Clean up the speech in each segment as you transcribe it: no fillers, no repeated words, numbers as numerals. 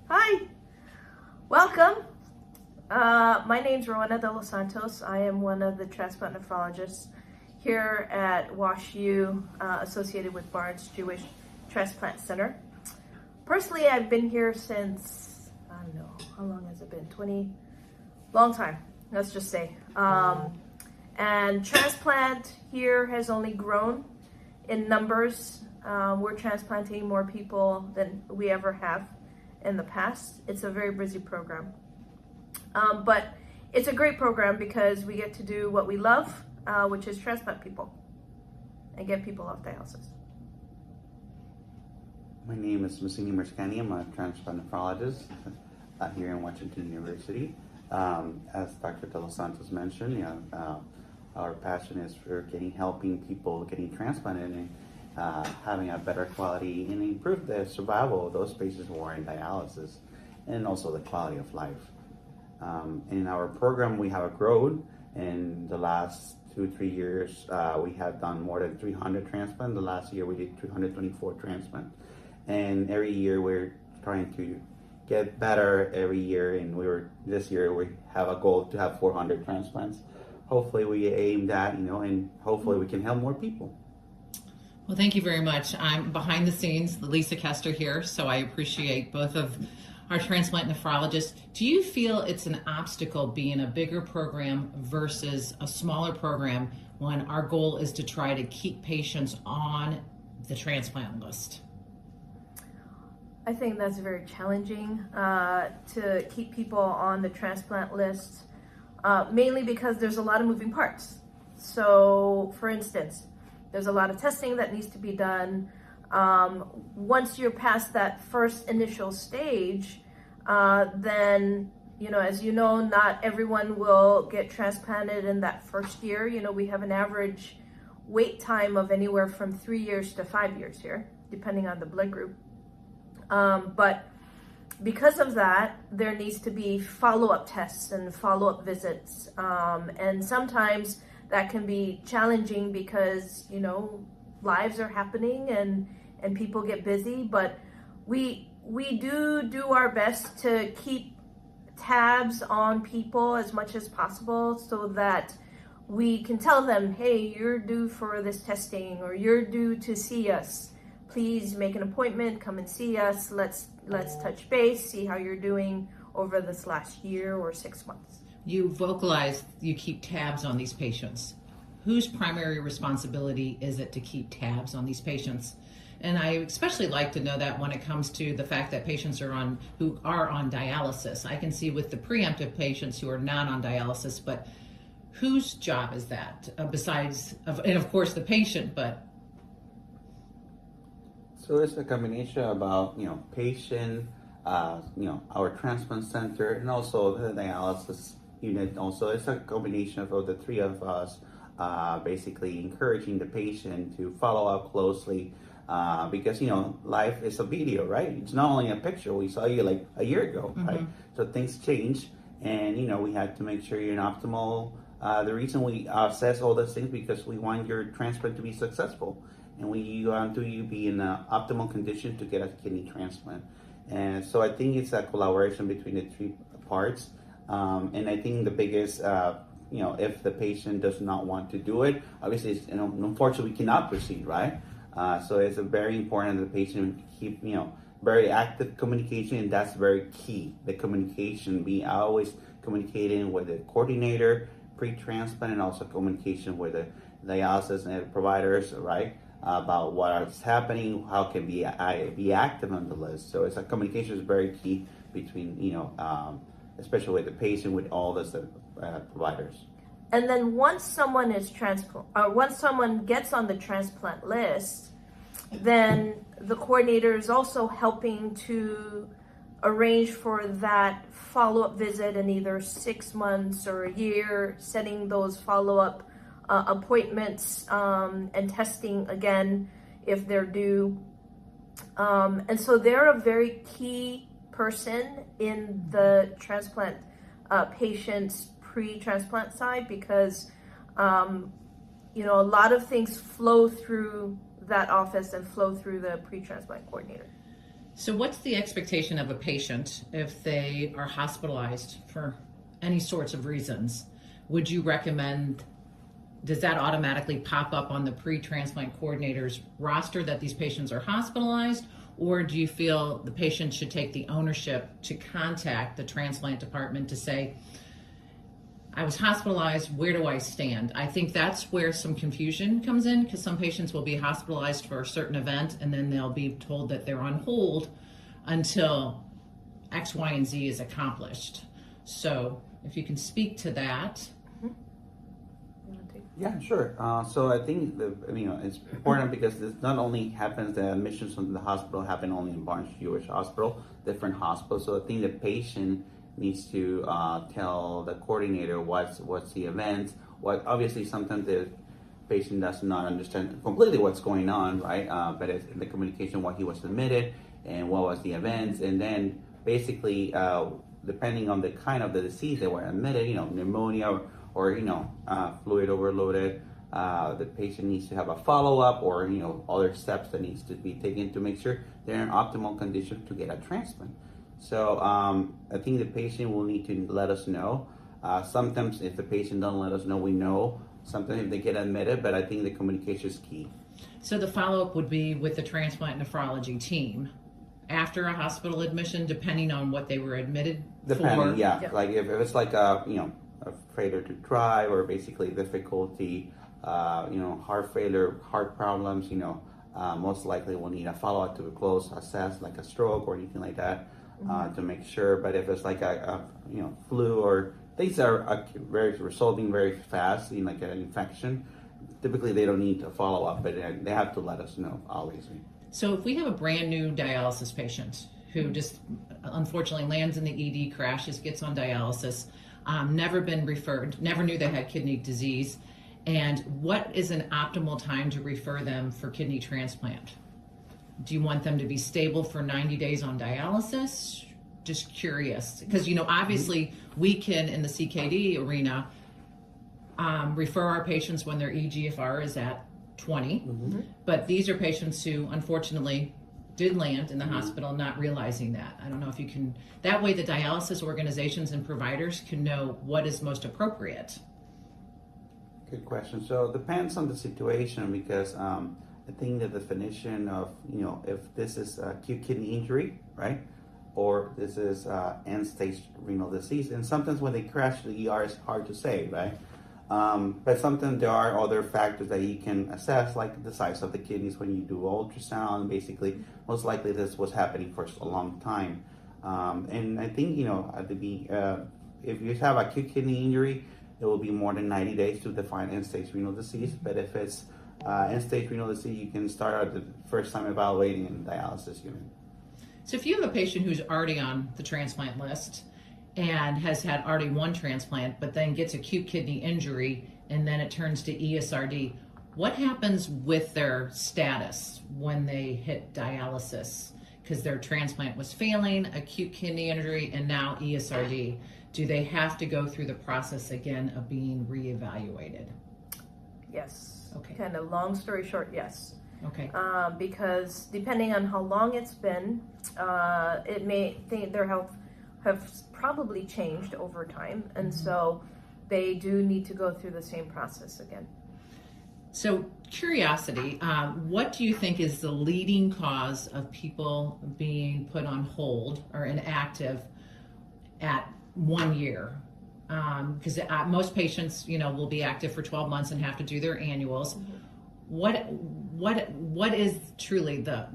Hi, welcome. My name's Rowena de los Santos. I am one of the transplant nephrologists here at WashU, associated with Barnes Jewish Transplant Center. Personally, I've been here since, I don't know, how long has it been? Long time, let's just say. And transplant here has only grown in numbers. We're transplanting more people than we ever have in the past. It's a very busy program. But it's a great program because we get to do what we love, which is transplant people and get people off dialysis. My name is Massini Merzkani. I'm a transplant nephrologist here in Washington University. As Dr. de los Santos mentioned, our passion is for helping people getting transplanted and having a better quality and improve the survival of those patients who are in dialysis, and also the quality of life. In our program, we have grown. In the last 2-3 years, we have done more than 300 transplants. The last year, we did 324 transplants. And every year, we're trying to get better every year. And this year, we have a goal to have 400 transplants. Hopefully, we aim that, and hopefully, we can help more people. Well, thank you very much. I'm behind the scenes, Lisa Kester here, so I appreciate both of our transplant nephrologists. Do you feel it's an obstacle being a bigger program versus a smaller program when our goal is to try to keep patients on the transplant list? I think that's very challenging to keep people on the transplant list, mainly because there's a lot of moving parts. So, for instance, there's a lot of testing that needs to be done. Once you're past that first initial stage, then, as you know, not everyone will get transplanted in that first year. We have an average wait time of anywhere from 3 years to 5 years here, depending on the blood group. But because of that, there needs to be follow-up tests and follow-up visits. And sometimes that can be challenging because, lives are happening and people get busy, but we do our best to keep tabs on people as much as possible so that we can tell them, hey, you're due for this testing, or you're due to see us. Please make an appointment, come and see us. Let's touch base, see how you're doing over this last year or 6 months. You vocalize, you keep tabs on these patients. Whose primary responsibility is it to keep tabs on these patients? And I especially like to know that when it comes to the fact that patients who are on dialysis. I can see with the preemptive patients who are not on dialysis, but whose job is that besides, and of course the patient, but? So it's a combination about, patient, our transplant center, and also the dialysis unit. Also, it's a combination of the three of us, basically encouraging the patient to follow up closely, because life is a video, right? It's not only a picture. We saw you like a year ago, right? So things change, and we had to make sure you're in optimal. The reason we assess all those things because we want your transplant to be successful, and we want you be in optimal condition to get a kidney transplant. And so I think it's a collaboration between the three parts. And I think the biggest, if the patient does not want to do it, obviously, unfortunately, we cannot proceed, right? So it's very important that the patient keep, very active communication, and that's very key. The communication, be always communicating with the coordinator, pre-transplant, and also communication with the dialysis and providers, right? About what is happening, how can be active on the list. So it's a communication is very key between, especially with the patient, with all the providers. And then once someone gets on the transplant list, then the coordinator is also helping to arrange for that follow-up visit in either 6 months or a year, setting those follow-up appointments and testing again if they're due. And so they're a very key person in the transplant patient's pre-transplant side because a lot of things flow through that office and flow through the pre-transplant coordinator. So what's the expectation of a patient if they are hospitalized for any sorts of reasons? Would you recommend, does that automatically pop up on the pre-transplant coordinator's roster that these patients are hospitalized? Or do you feel the patient should take the ownership to contact the transplant department to say, I was hospitalized, where do I stand? I think that's where some confusion comes in, because some patients will be hospitalized for a certain event and then they'll be told that they're on hold until X, Y, and Z is accomplished. So if you can speak to that. Yeah, sure. So I think it's important because this not only happens, the admissions from the hospital happen only in Barnes-Jewish Hospital, different hospitals. So I think the patient needs to tell the coordinator what's the event. What obviously sometimes the patient does not understand completely what's going on, right? But it's in the communication what he was admitted and what was the events, and then basically depending on the kind of the disease they were admitted, pneumonia or fluid overloaded. The patient needs to have a follow-up or other steps that needs to be taken to make sure they're in optimal condition to get a transplant. So I think the patient will need to let us know. Sometimes if the patient doesn't let us know, we know. Sometimes if they get admitted, but I think the communication is key. So the follow-up would be with the transplant-nephrology team after a hospital admission, depending on what they were admitted for? Yeah. Like if it's like a failure to drive or basically difficulty, heart failure, heart problems, most likely we'll need a follow-up to close assess like a stroke or anything like that to make sure. But if it's like a flu or things that are resolving very fast, like an infection, typically they don't need to follow up, but they have to let us know always. So if we have a brand new dialysis patient who just unfortunately lands in the ED, crashes, gets on dialysis, never been referred, never knew they had kidney disease, and what is an optimal time to refer them for kidney transplant? Do you want them to be stable for 90 days on dialysis? Just curious, because obviously we can in the CKD arena refer our patients when their eGFR is at 20, but these are patients who unfortunately did land in the hospital not realizing that. I don't know if you can, that way the dialysis organizations and providers can know what is most appropriate. Good question. So it depends on the situation because I think the definition of, if this is acute kidney injury, right? Or this is end-stage renal disease. And sometimes when they crash the ER, it's hard to say, right? But sometimes there are other factors that you can assess, like the size of the kidneys when you do ultrasound. Basically, most likely this was happening for a long time. And I think, if you have acute kidney injury, it will be more than 90 days to define end-stage renal disease. But if it's end-stage renal disease, you can start at the first time evaluating in the dialysis unit. So if you have a patient who's already on the transplant list and has had already one transplant, but then gets acute kidney injury, and then it turns to ESRD, what happens with their status when they hit dialysis? Because their transplant was failing, acute kidney injury, and now ESRD. Do they have to go through the process again of being reevaluated? Yes. Okay. Kind of long story short, yes. Okay. Because depending on how long it's been, it may think their health have probably changed over time, and so they do need to go through the same process again. So curiosity, what do you think is the leading cause of people being put on hold or inactive at 1 year? Because most patients, will be active for 12 months and have to do their annuals. What is truly the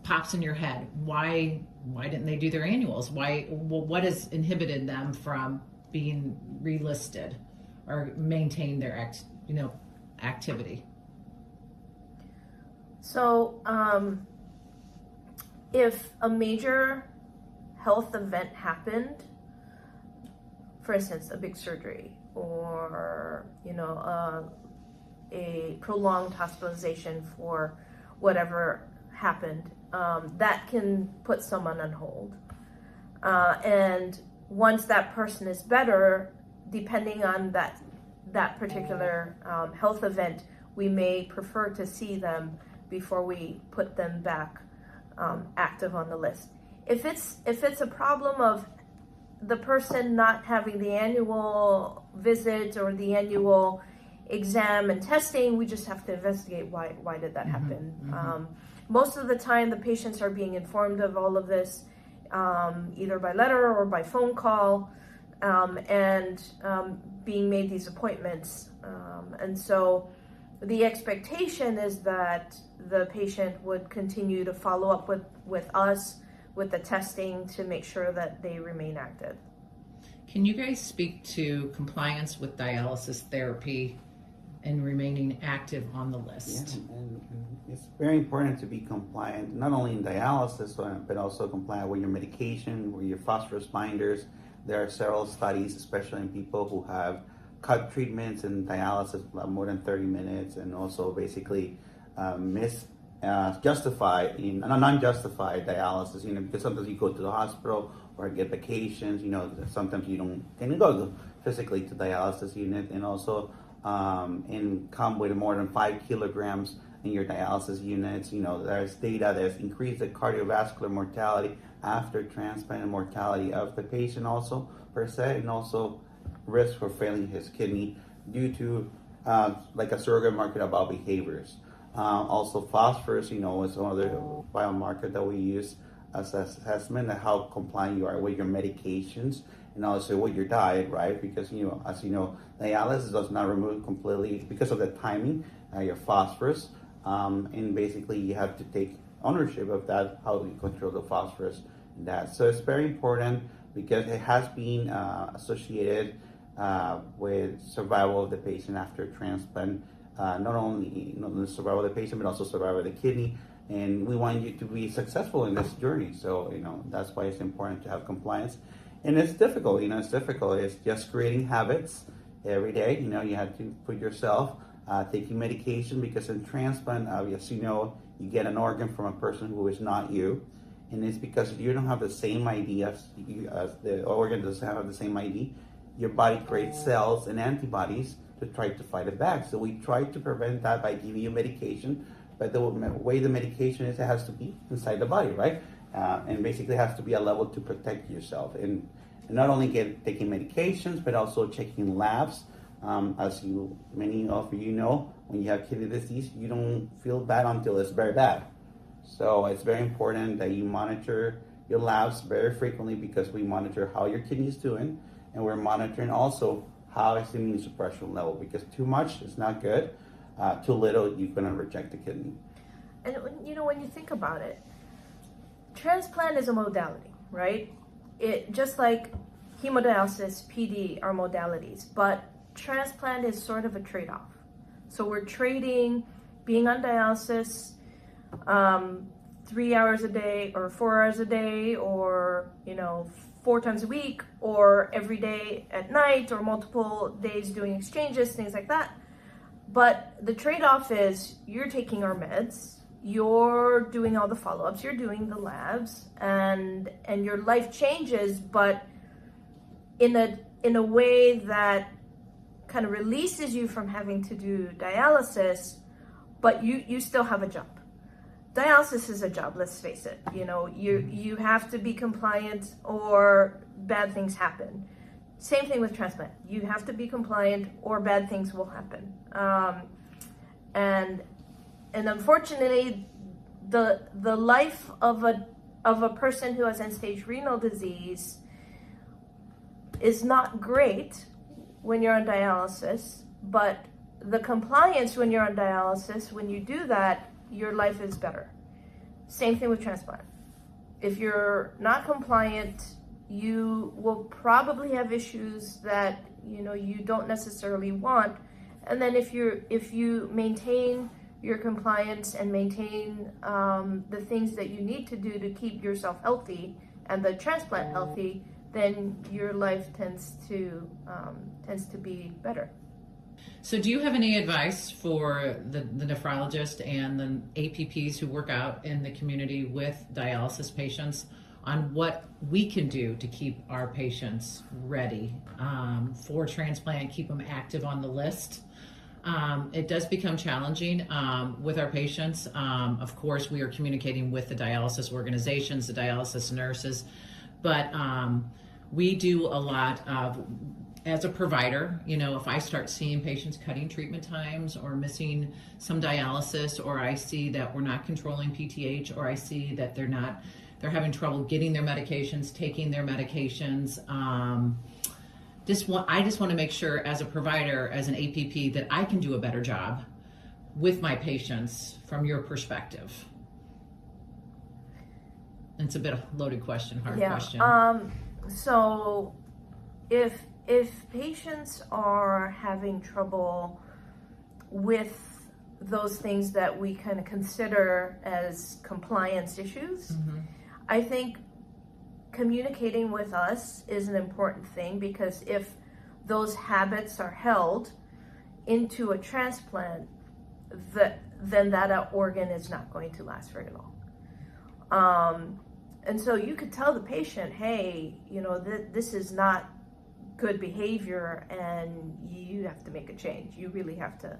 pops in your head? Why didn't they do their annuals? What has inhibited them from being relisted or maintain their activity? So if a major health event happened, for instance, a big surgery or a prolonged hospitalization for whatever happened, that can put someone on hold. And once that person is better, depending on that particular health event, we may prefer to see them before we put them back active on the list. If it's a problem of the person not having the annual visit or the annual exam and testing, we just have to investigate why did that happen. Most of the time, the patients are being informed of all of this either by letter or by phone call, and being made these appointments. And so the expectation is that the patient would continue to follow up with us with the testing to make sure that they remain active. Can you guys speak to compliance with dialysis therapy and remaining active on the list? Yeah, and it's very important to be compliant, not only in dialysis, but also compliant with your medication, with your phosphorus binders. There are several studies, especially in people who have cut treatments in dialysis more than 30 minutes, and also basically non-justified dialysis, because sometimes you go to the hospital or get vacations, sometimes you don't can go physically to dialysis unit, and also and come with more than 5 kilograms in your dialysis units. There's data that's increased the cardiovascular mortality after transplant and mortality of the patient also per se, and also risk for failing his kidney due to like a surrogate marker about behaviors. Also phosphorus, is one other biomarker that we use as an assessment of how compliant you are with your medications and also with your diet, right? Because, as you know, dialysis does not remove completely, because of the timing, your phosphorus. And basically you have to take ownership of that, how you control the phosphorus in that. So it's very important because it has been associated with survival of the patient after transplant. Not only the survival of the patient, but also survival of the kidney. And we want you to be successful in this journey. So, that's why it's important to have compliance. And it's difficult, It's just creating habits every day. You have to put yourself taking medication, because in transplant, as you know, you get an organ from a person who is not you. And it's because you don't have the same ID as the organ doesn't have the same ID. Your body creates cells and antibodies to try to fight it back. So we try to prevent that by giving you medication, but the way the medication is, it has to be inside the body, right? And basically it has to be a level to protect yourself. And not only taking medications, but also checking labs. As many of you know, when you have kidney disease, you don't feel bad until it's very bad. So it's very important that you monitor your labs very frequently, because we monitor how your kidney is doing, and we're monitoring also how is the immunosuppression level, because too much is not good, too little, you're going to reject the kidney. And when you think about it, transplant is a modality, right? It just like hemodialysis, PD are modalities, but transplant is sort of a trade-off. So we're trading being on dialysis 3 hours a day or 4 hours a day, or 4 times a week, or every day at night, or multiple days doing exchanges, things like that. But the trade-off is you're taking our meds, you're doing all the follow-ups, you're doing the labs, and your life changes, but in a way that kind of releases you from having to do dialysis, but you still have a job. Dialysis is a job, let's face it. You have to be compliant or bad things happen. Same thing with transplant. You have to be compliant or bad things will happen. And unfortunately, the life of a person who has end-stage renal disease is not great when you're on dialysis, but the compliance when you're on dialysis, when you do that, your life is better. Same thing with transplant. If you're not compliant, you will probably have issues that you don't necessarily want. And then if you maintain your compliance and maintain the things that you need to do to keep yourself healthy and the transplant healthy, then your life tends to be better. So do you have any advice for the nephrologist and the APPs who work out in the community with dialysis patients on what we can do to keep our patients ready for transplant, keep them active on the list? It does become challenging with our patients. Of course, we are communicating with the dialysis organizations, the dialysis nurses, but we do a lot of, as a provider, if I start seeing patients cutting treatment times or missing some dialysis, or I see that we're not controlling PTH, or I see that they're having trouble getting their medications, taking their medications. I just want to make sure as a provider, as an APP, that I can do a better job with my patients from your perspective. It's a bit of a loaded question, hard question. So if patients are having trouble with those things that we kind of consider as compliance issues, I think communicating with us is an important thing, because if those habits are held into a transplant, then that organ is not going to last very long. And so you could tell the patient, hey, this is not good behavior, and you have to make a change. You really have to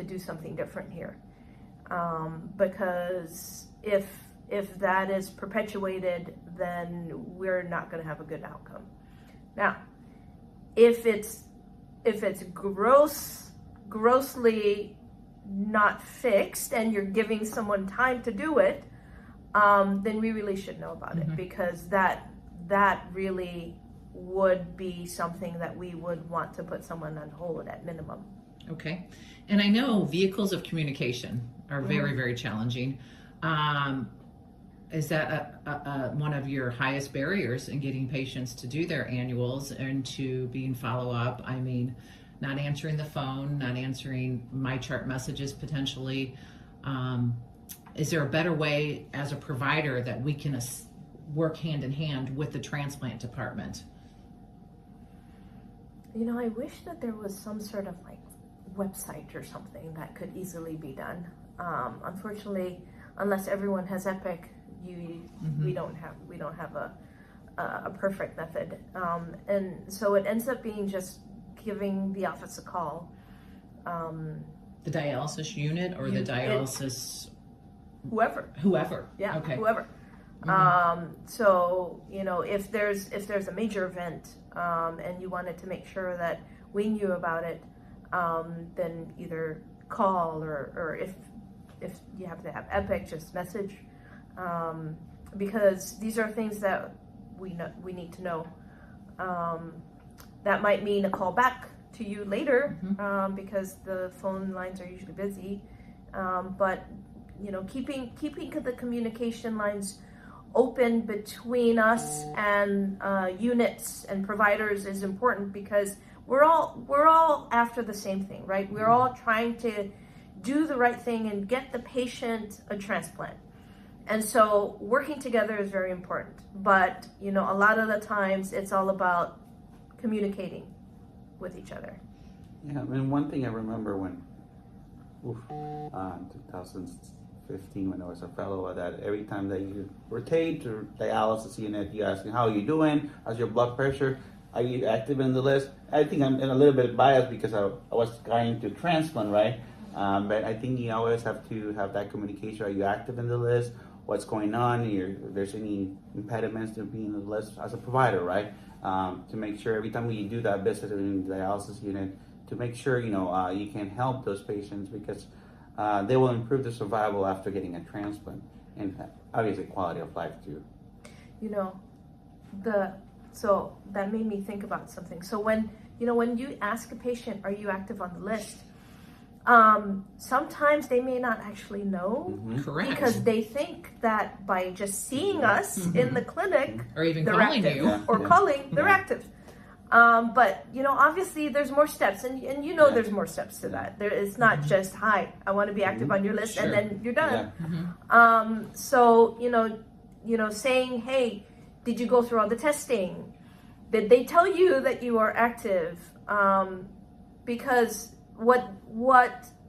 do something different here, because if that is perpetuated, then we're not going to have a good outcome. Now, if it's grossly not fixed, and you're giving someone time to do it, then we really should know about it, because that really would be something that we would want to put someone on hold at minimum. Okay. And I know vehicles of communication are very, very challenging. Is that one of your highest barriers in getting patients to do their annuals and to being follow-up? I mean, not answering the phone, not answering my chart messages potentially. Is there a better way as a provider that we can work hand in hand with the transplant department? I wish that there was some sort of website or something that could easily be done. Unfortunately, unless everyone has Epic, we don't have a perfect method, and so it ends up being just giving the office a call. The dialysis unit or the dialysis whoever. Yeah, okay. Whoever. So if there's a major event, and you wanted to make sure that we knew about it, then either call, or if you have to have Epic, just message, because these are things that we need to know. That might mean a call back to you later, because the phone lines are usually busy, but keeping the communication lines open between us and units and providers is important, because we're all after the same thing, right? We're all trying to do the right thing and get the patient a transplant. And so working together is very important. But, a lot of the times it's all about communicating with each other. Yeah, one thing I remember when, 2015, when I was a fellow, that every time that you rotate to dialysis unit, you ask me, how are you doing? How's your blood pressure? Are you active in the list? I think I'm a little bit biased because I was going to transplant, right? But I think you always have to have that communication. Are you active in the list? What's going on? If there's any impediments to being in the list as a provider, right? To make sure every time we do that visit in the dialysis unit, to make sure you can help those patients, because they will improve the survival after getting a transplant, and obviously quality of life too. So that made me think about something. So when you ask a patient, are you active on the list? Sometimes they may not actually know, Correct, because they think that by just seeing us in the clinic, or even they're calling active, you, or calling, they're active. But obviously there's more steps, and there's more steps to that. It's not just, hi, I want to be active on your list, and then you're done. So saying, hey, did you go through all the testing? Did they tell you that you are active? Because what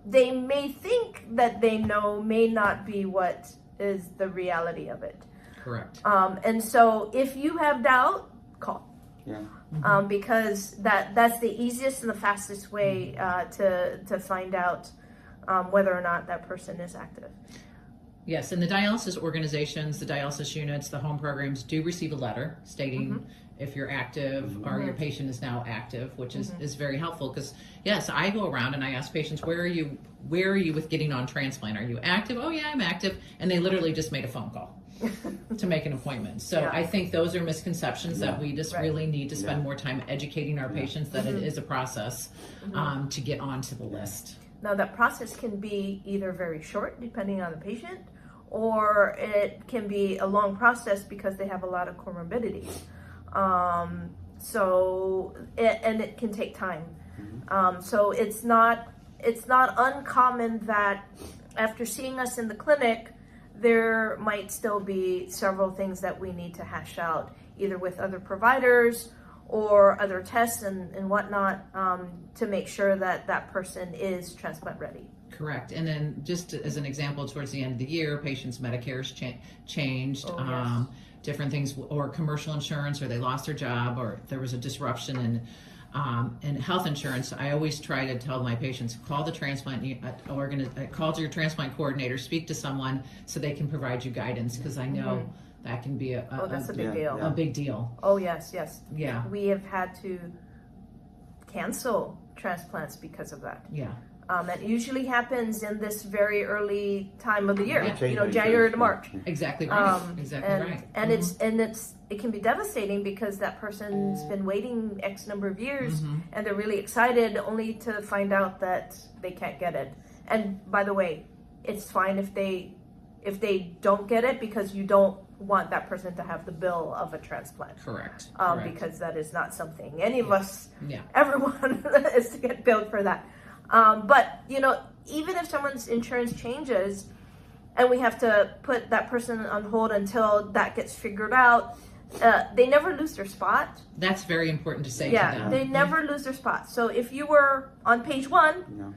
they may think that they know may not be what is the reality of it. Correct. And so if you have doubt, call. because that's the easiest and the fastest way to find out whether or not that person is active. Yes, and the dialysis organizations, the dialysis units, the home programs do receive a letter stating if you're active or your patient is now active, which is very helpful because, yes, I go around and I ask patients, where are you with getting on transplant? Are you active? Oh, yeah, I'm active. And they literally just made a phone call to make an appointment. So I think those are misconceptions that we just really need to spend more time educating our patients that it is a process to get onto the list. Now, that process can be either very short, depending on the patient, or it can be a long process because they have a lot of comorbidities. And it can take time. So it's not uncommon that after seeing us in the clinic, there might still be several things that we need to hash out, either with other providers or other tests and whatnot, to make sure that that person is transplant ready. Correct. And then just as an example, towards the end of the year, patients' Medicare's changed, different things, or commercial insurance, or they lost their job, or there was a disruption in health insurance. I always try to tell my patients, call the call to your transplant coordinator, speak to someone so they can provide you guidance, because I know that can be that's a big deal. A big deal. Oh, yes. Yeah. We have had to cancel transplants because of that. Yeah. That usually happens in this very early time of the year, Yeah. January to March. Exactly right. And it can be devastating because that person's been waiting X number of years and they're really excited, only to find out that they can't get it. And by the way, it's fine if they don't get it, because you don't want that person to have the bill of a transplant. Correct. Because that is not something any of us, Yeah. everyone is to get billed for that. But even if someone's insurance changes and we have to put that person on hold until that gets figured out, they never lose their spot. That's very important to say to them. They never lose their spot. So if you were on page 1,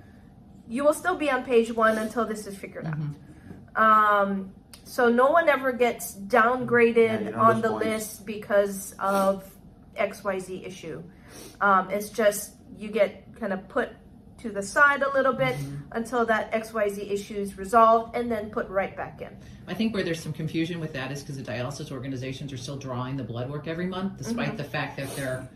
you will still be on page 1 until this is figured out. So no one ever gets downgraded on the list because of XYZ issue. It's just you get kind of put to the side a little bit until that XYZ issue is resolved, and then put right back in. I think where there's some confusion with that is because the dialysis organizations are still drawing the blood work every month, despite the fact that they're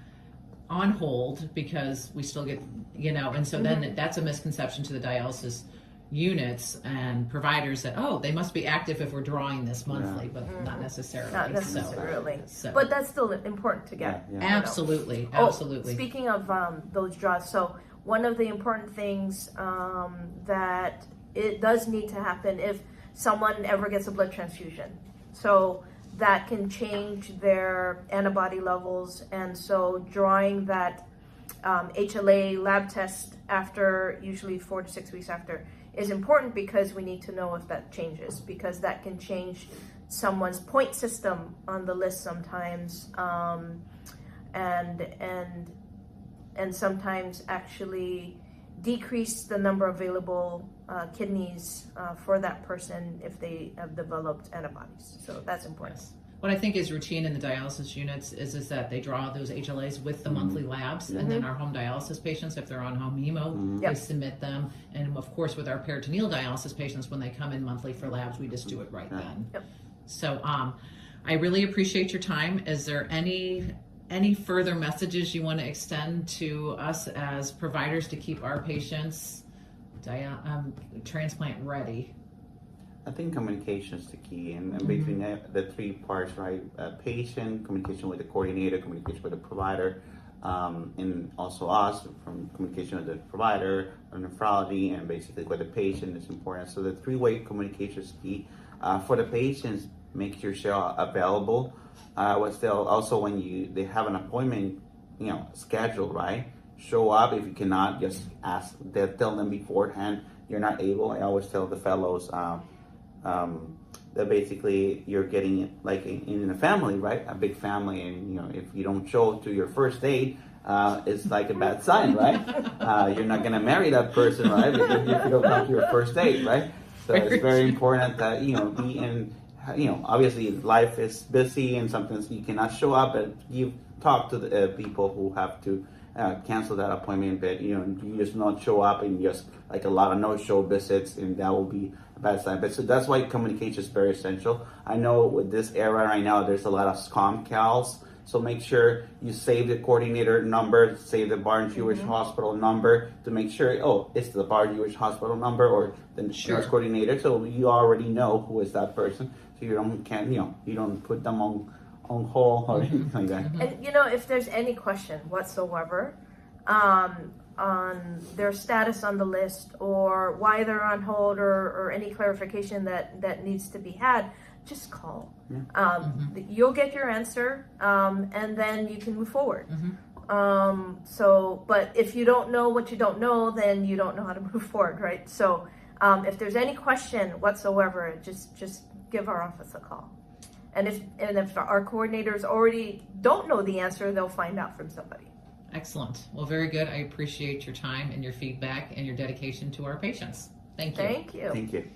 on hold, because we still get, and so then that's a misconception to the dialysis units and providers that, they must be active if we're drawing this monthly, but not necessarily. Not necessarily. So. But that's still important to get. Absolutely. Speaking of those draws, so one of the important things that it does need to happen if someone ever gets a blood transfusion. So that can change their antibody levels. And so drawing that HLA lab test after, usually 4 to 6 weeks after, is important, because we need to know if that changes, because that can change someone's point system on the list sometimes. And sometimes actually decrease the number of available kidneys for that person if they have developed antibodies. So that's important. Yes. What I think is routine in the dialysis units is that they draw those HLAs with the monthly labs, and then our home dialysis patients, if they're on home hemo, they submit them. And of course, with our peritoneal dialysis patients, when they come in monthly for labs, we just do it right then. So I really appreciate your time. Is there any further messages you want to extend to us as providers to keep our patients transplant ready? I think communication is the key, and between the 3 parts, right? Patient, communication with the coordinator, communication with the provider, and also us, from communication with the provider, or nephrology, and basically with the patient is important. So the 3-way communication is key. For the patients, make sure you're available. Also when they have an appointment, scheduled, right? Show up. If you cannot, just ask. Tell them beforehand you're not able. I always tell the fellows that basically you're getting like in a family, right? A big family, and if you don't show to your first date, it's like a bad sign, right? You're not gonna marry that person, right? Because if you don't come to your first date, right? So it's very important that be in obviously life is busy and sometimes you cannot show up, but you talk to the people who have to cancel that appointment, but you just not show up and just like a lot of no-show visits, and that will be a bad sign. But so that's why communication is very essential. I know with this era right now, there's a lot of scam calls. So make sure you save the coordinator number, save the Barnes-Jewish Hospital number to make sure, it's the Barnes-Jewish Hospital number or the nurse coordinator. So you already know who is that person. So you don't put them on hold or anything like that. And if there's any question whatsoever on their status on the list or why they're on hold or any clarification that needs to be had, just call. You'll get your answer, and then you can move forward. But if you don't know what you don't know, then you don't know how to move forward, right? So if there's any question whatsoever, just give our office a call. And if our coordinators already don't know the answer, they'll find out from somebody. Excellent. Well, very good. I appreciate your time and your feedback and your dedication to our patients. Thank you. Thank you. Thank you.